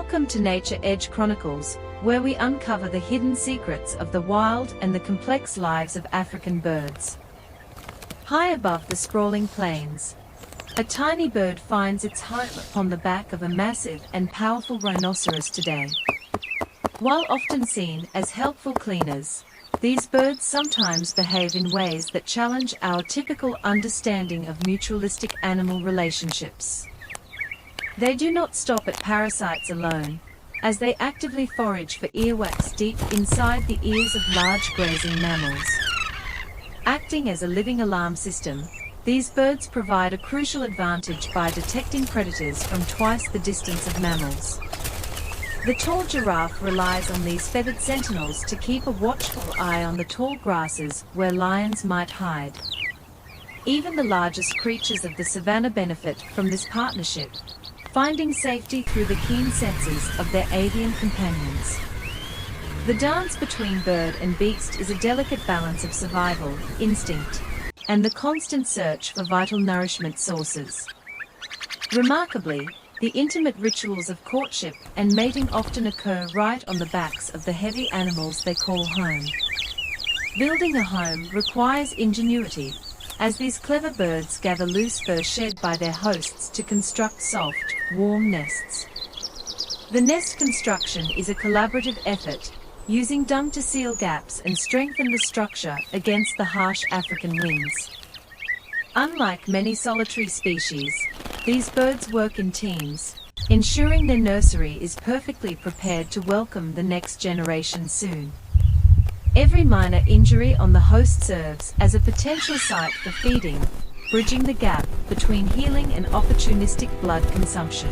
Welcome to Nature Edge Chronicles, where we uncover the hidden secrets of the wild and the complex lives of African birds. High above the sprawling plains, a tiny bird finds its home upon the back of a massive and powerful rhinoceros today. While often seen as helpful cleaners, these birds sometimes behave in ways that challenge our typical understanding of mutualistic animal relationships. They do not stop at parasites alone, as they actively forage for earwax deep inside the ears of large grazing mammals. Acting as a living alarm system, these birds provide a crucial advantage by detecting predators from twice the distance of mammals. The tall giraffe relies on these feathered sentinels to keep a watchful eye on the tall grasses where lions might hide. Even the largest creatures of the savanna benefit from this partnership, finding safety through the keen senses of their avian companions. The dance between bird and beast is a delicate balance of survival, instinct, and the constant search for vital nourishment sources. Remarkably, the intimate rituals of courtship and mating often occur right on the backs of the heavy animals they call home. Building a home requires ingenuity, as these clever birds gather loose fur shed by their hosts to construct soft, warm nests. The nest construction is a collaborative effort, using dung to seal gaps and strengthen the structure against the harsh African winds. Unlike many solitary species, these birds work in teams, ensuring their nursery is perfectly prepared to welcome the next generation soon. Every minor injury on the host serves as a potential site for feeding, bridging the gap between healing and opportunistic blood consumption.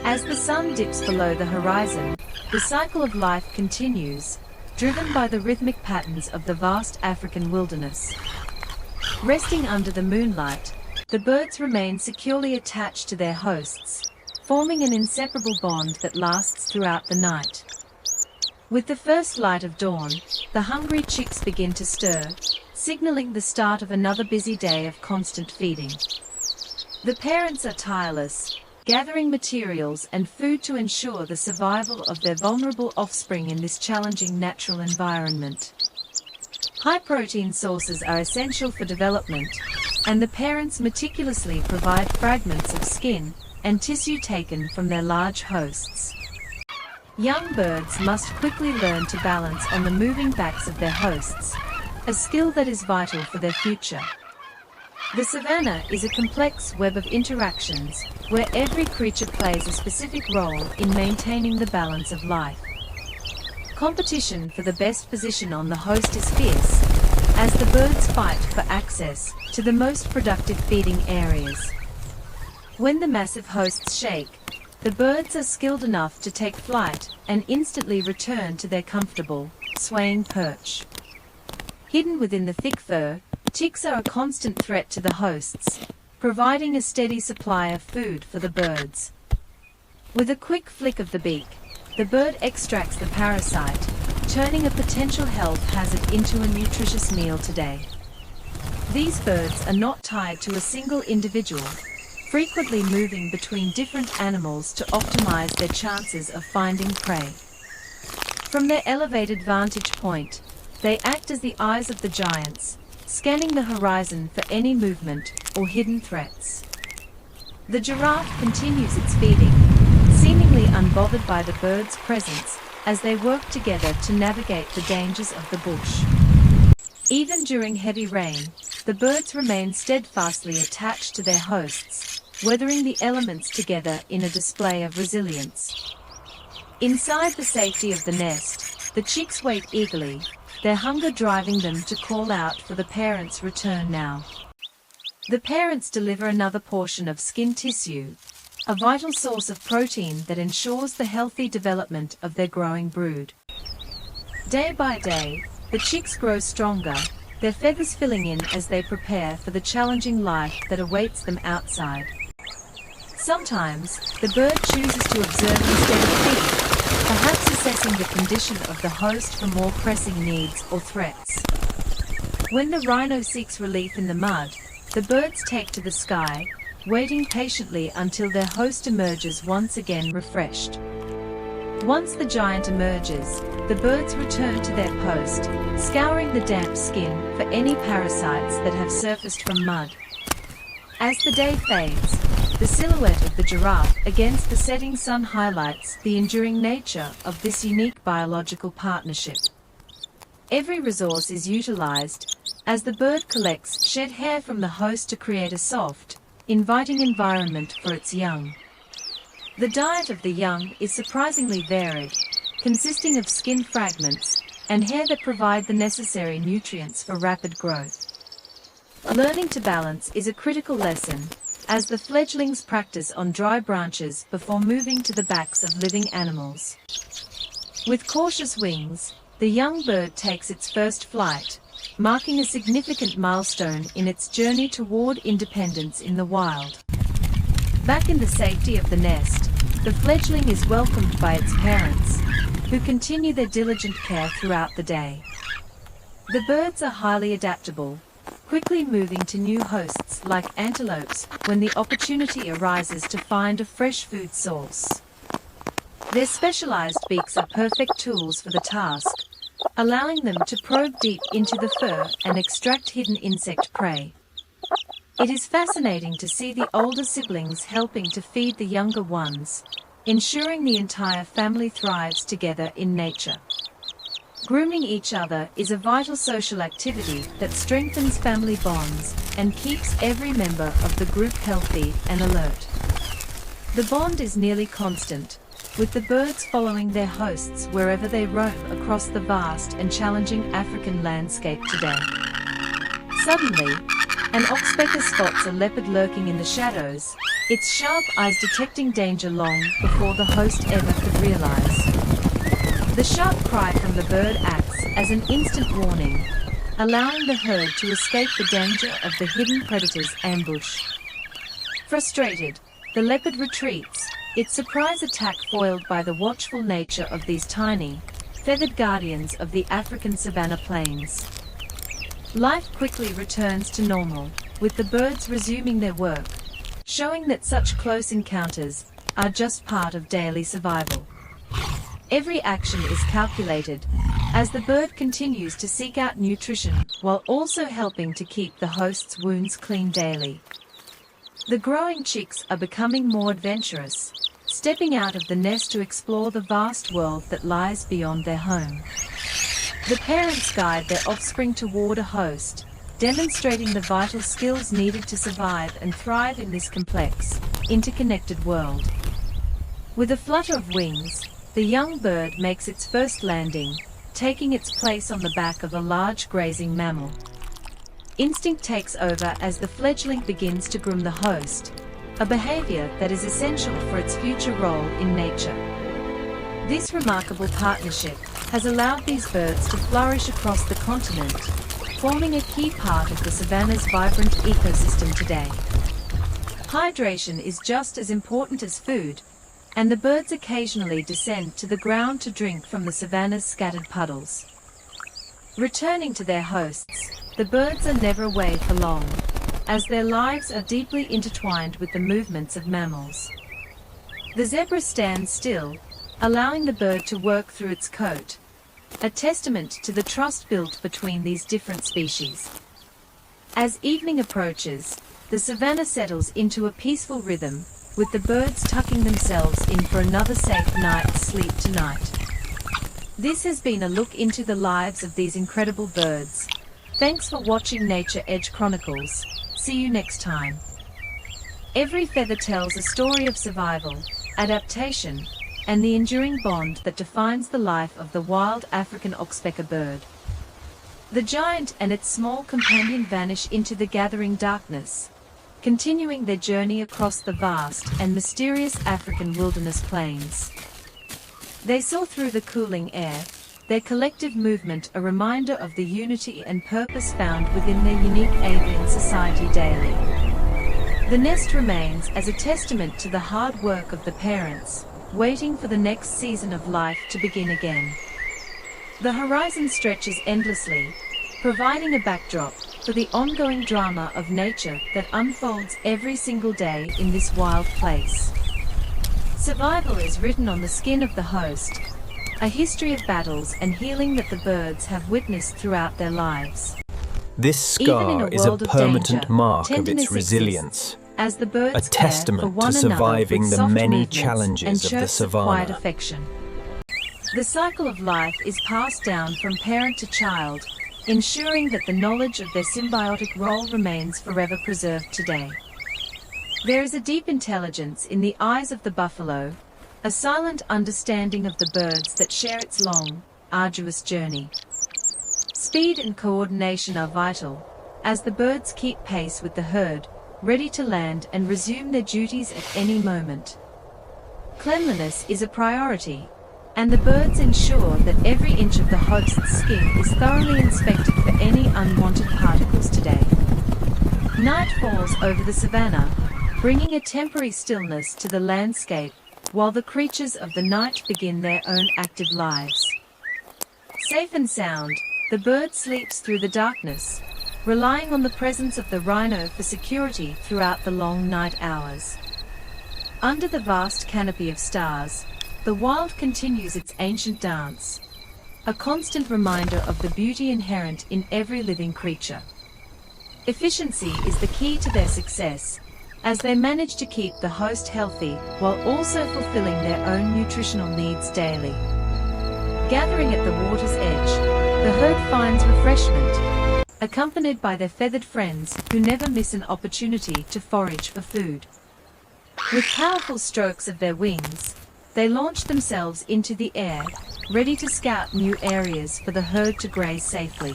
As the sun dips below the horizon, the cycle of life continues, driven by the rhythmic patterns of the vast African wilderness. Resting under the moonlight, the birds remain securely attached to their hosts, forming an inseparable bond that lasts throughout the night. With the first light of dawn, the hungry chicks begin to stir, signaling the start of another busy day of constant feeding. The parents are tireless, gathering materials and food to ensure the survival of their vulnerable offspring in this challenging natural environment. High-protein sources are essential for development, and the parents meticulously provide fragments of skin and tissue taken from their large hosts. Young birds must quickly learn to balance on the moving backs of their hosts, a skill that is vital for their future. The savanna is a complex web of interactions, where every creature plays a specific role in maintaining the balance of life. Competition for the best position on the host is fierce, as the birds fight for access to the most productive feeding areas. When the massive hosts shake, the birds are skilled enough to take flight and instantly return to their comfortable, swaying perch. Hidden within the thick fur, chicks are a constant threat to the hosts, providing a steady supply of food for the birds. With a quick flick of the beak, the bird extracts the parasite, turning a potential health hazard into a nutritious meal today. These birds are not tied to a single individual, frequently moving between different animals to optimize their chances of finding prey. From their elevated vantage point, they act as the eyes of the giants, scanning the horizon for any movement or hidden threats. The giraffe continues its feeding, seemingly unbothered by the bird's presence, as they work together to navigate the dangers of the bush. Even during heavy rain, the birds remain steadfastly attached to their hosts, weathering the elements together in a display of resilience. Inside the safety of the nest, the chicks wait eagerly, their hunger driving them to call out for the parents' return now. The parents deliver another portion of skin tissue, a vital source of protein that ensures the healthy development of their growing brood. Day by day, the chicks grow stronger, their feathers filling in as they prepare for the challenging life that awaits them outside. Sometimes, the bird chooses to observe instead of feed, perhaps assessing the condition of the host for more pressing needs or threats. When the rhino seeks relief in the mud, the birds take to the sky, waiting patiently until their host emerges once again refreshed. Once the giant emerges, the birds return to their post, scouring the damp skin for any parasites that have surfaced from mud. As the day fades, the silhouette of the giraffe against the setting sun highlights the enduring nature of this unique biological partnership. Every resource is utilized, as the bird collects shed hair from the host to create a soft, inviting environment for its young. The diet of the young is surprisingly varied, consisting of skin fragments and hair that provide the necessary nutrients for rapid growth. Learning to balance is a critical lesson, as the fledglings practice on dry branches before moving to the backs of living animals. With cautious wings, the young bird takes its first flight, marking a significant milestone in its journey toward independence in the wild. Back in the safety of the nest, the fledgling is welcomed by its parents, who continue their diligent care throughout the day. The birds are highly adaptable, quickly moving to new hosts like antelopes when the opportunity arises to find a fresh food source. Their specialized beaks are perfect tools for the task, allowing them to probe deep into the fur and extract hidden insect prey. It is fascinating to see the older siblings helping to feed the younger ones, ensuring the entire family thrives together in nature. Grooming each other is a vital social activity that strengthens family bonds and keeps every member of the group healthy and alert. The bond is nearly constant, with the birds following their hosts wherever they roam across the vast and challenging African landscape today. Suddenly, an oxpecker spots a leopard lurking in the shadows, its sharp eyes detecting danger long before the host ever could realize. The sharp cry from the bird acts as an instant warning, allowing the herd to escape the danger of the hidden predator's ambush. Frustrated, the leopard retreats, its surprise attack foiled by the watchful nature of these tiny, feathered guardians of the African savanna plains. Life quickly returns to normal, with the birds resuming their work, showing that such close encounters are just part of daily survival. Every action is calculated, as the bird continues to seek out nutrition while also helping to keep the host's wounds clean daily. The growing chicks are becoming more adventurous, stepping out of the nest to explore the vast world that lies beyond their home. The parents guide their offspring toward a host, demonstrating the vital skills needed to survive and thrive in this complex, interconnected world. With a flutter of wings, the young bird makes its first landing, taking its place on the back of a large grazing mammal. Instinct takes over as the fledgling begins to groom the host, a behavior that is essential for its future role in nature. This remarkable partnership has allowed these birds to flourish across the continent, forming a key part of the savanna's vibrant ecosystem today. Hydration is just as important as food, and the birds occasionally descend to the ground to drink from the savanna's scattered puddles. Returning to their hosts, the birds are never away for long, as their lives are deeply intertwined with the movements of mammals. The zebra stands still, allowing the bird to work through its coat, a testament to the trust built between these different species. As evening approaches, the savanna settles into a peaceful rhythm, with the birds tucking themselves in for another safe night's sleep tonight. This has been a look into the lives of these incredible birds. Thanks for watching Nature Edge Chronicles. See you next time. Every feather tells a story of survival, adaptation, and the enduring bond that defines the life of the wild African oxpecker bird. The giant and its small companion vanish into the gathering darkness, continuing their journey across the vast and mysterious African wilderness plains. They soar through the cooling air, their collective movement a reminder of the unity and purpose found within their unique avian society daily. The nest remains as a testament to the hard work of the parents, waiting for the next season of life to begin again. The horizon stretches endlessly, providing a backdrop for the ongoing drama of nature that unfolds every single day in this wild place. Survival is written on the skin of the host, a history of battles and healing that the birds have witnessed throughout their lives. This scar is a permanent mark of its resilience, as the birds a testament to surviving the many challenges of the savanna. The cycle of life is passed down from parent to child, ensuring that the knowledge of their symbiotic role remains forever preserved today. There is a deep intelligence in the eyes of the buffalo, a silent understanding of the birds that share its long, arduous journey. Speed and coordination are vital, as the birds keep pace with the herd, ready to land and resume their duties at any moment. Cleanliness is a priority, and the birds ensure that every inch of the host's skin is thoroughly inspected for any unwanted particles today. Night falls over the savanna, bringing a temporary stillness to the landscape, while the creatures of the night begin their own active lives. Safe and sound, the bird sleeps through the darkness, relying on the presence of the rhino for security throughout the long night hours. Under the vast canopy of stars, the wild continues its ancient dance, a constant reminder of the beauty inherent in every living creature. Efficiency is the key to their success, as they manage to keep the host healthy while also fulfilling their own nutritional needs daily. Gathering at the water's edge, the herd finds refreshment, accompanied by their feathered friends who never miss an opportunity to forage for food. With powerful strokes of their wings, they launch themselves into the air, ready to scout new areas for the herd to graze safely.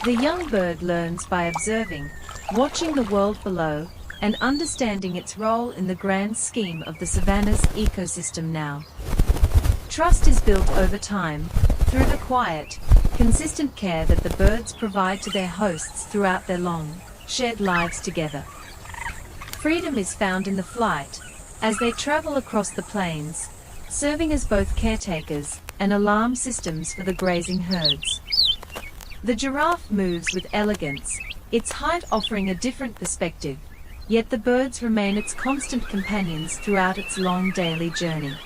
The young bird learns by observing, watching the world below, and understanding its role in the grand scheme of the savanna's ecosystem now. Trust is built over time, through the quiet, consistent care that the birds provide to their hosts throughout their long, shared lives together. Freedom is found in the flight, as they travel across the plains, serving as both caretakers and alarm systems for the grazing herds. The giraffe moves with elegance, its height offering a different perspective, yet the birds remain its constant companions throughout its long daily journey.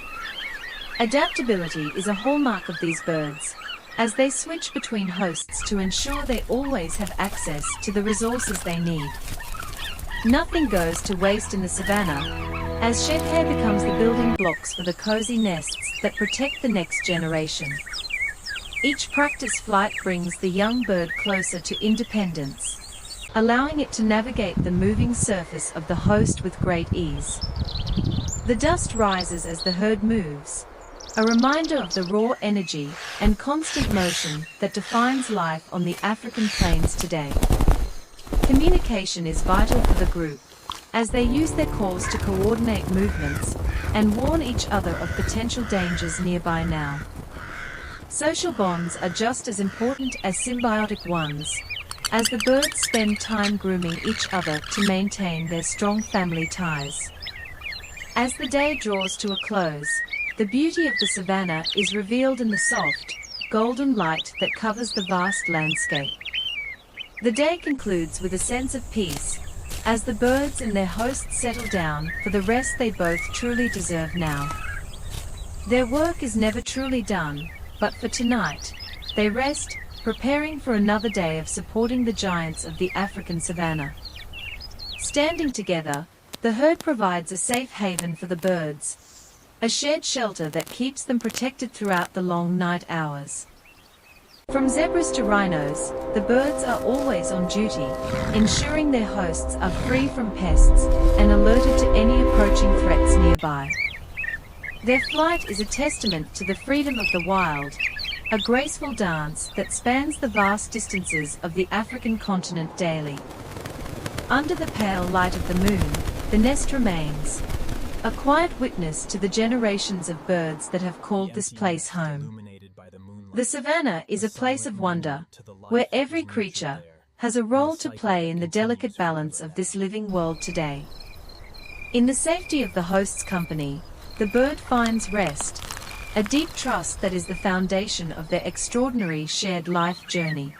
Adaptability is a hallmark of these birds, as they switch between hosts to ensure they always have access to the resources they need. Nothing goes to waste in the savanna, as shed hair becomes the building blocks for the cozy nests that protect the next generation. Each practice flight brings the young bird closer to independence, allowing it to navigate the moving surface of the host with great ease. The dust rises as the herd moves, a reminder of the raw energy and constant motion that defines life on the African plains today. Communication is vital for the group, as they use their calls to coordinate movements and warn each other of potential dangers nearby now. Social bonds are just as important as symbiotic ones, as the birds spend time grooming each other to maintain their strong family ties. As the day draws to a close, the beauty of the savanna is revealed in the soft, golden light that covers the vast landscape. The day concludes with a sense of peace, as the birds and their hosts settle down for the rest they both truly deserve now. Their work is never truly done, but for tonight, they rest, preparing for another day of supporting the giants of the African savanna. Standing together, the herd provides a safe haven for the birds, a shared shelter that keeps them protected throughout the long night hours. From zebras to rhinos, the birds are always on duty, ensuring their hosts are free from pests and alerted to any approaching threats nearby. Their flight is a testament to the freedom of the wild, a graceful dance that spans the vast distances of the African continent daily. Under the pale light of the moon, the nest remains, a quiet witness to the generations of birds that have called this place home. The savanna is a place of wonder, where every creature has a role to play in the delicate balance of this living world today. In the safety of the host's company, the bird finds rest, a deep trust that is the foundation of their extraordinary shared life journey.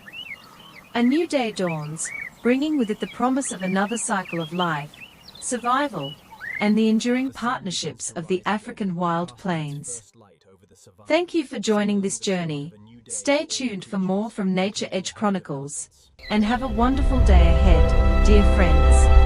A new day dawns, bringing with it the promise of another cycle of life, survival, and the enduring partnerships of the African wild plains. Thank you for joining this journey. Stay tuned for more from Nature Edge Chronicles. And have a wonderful day ahead, dear friends.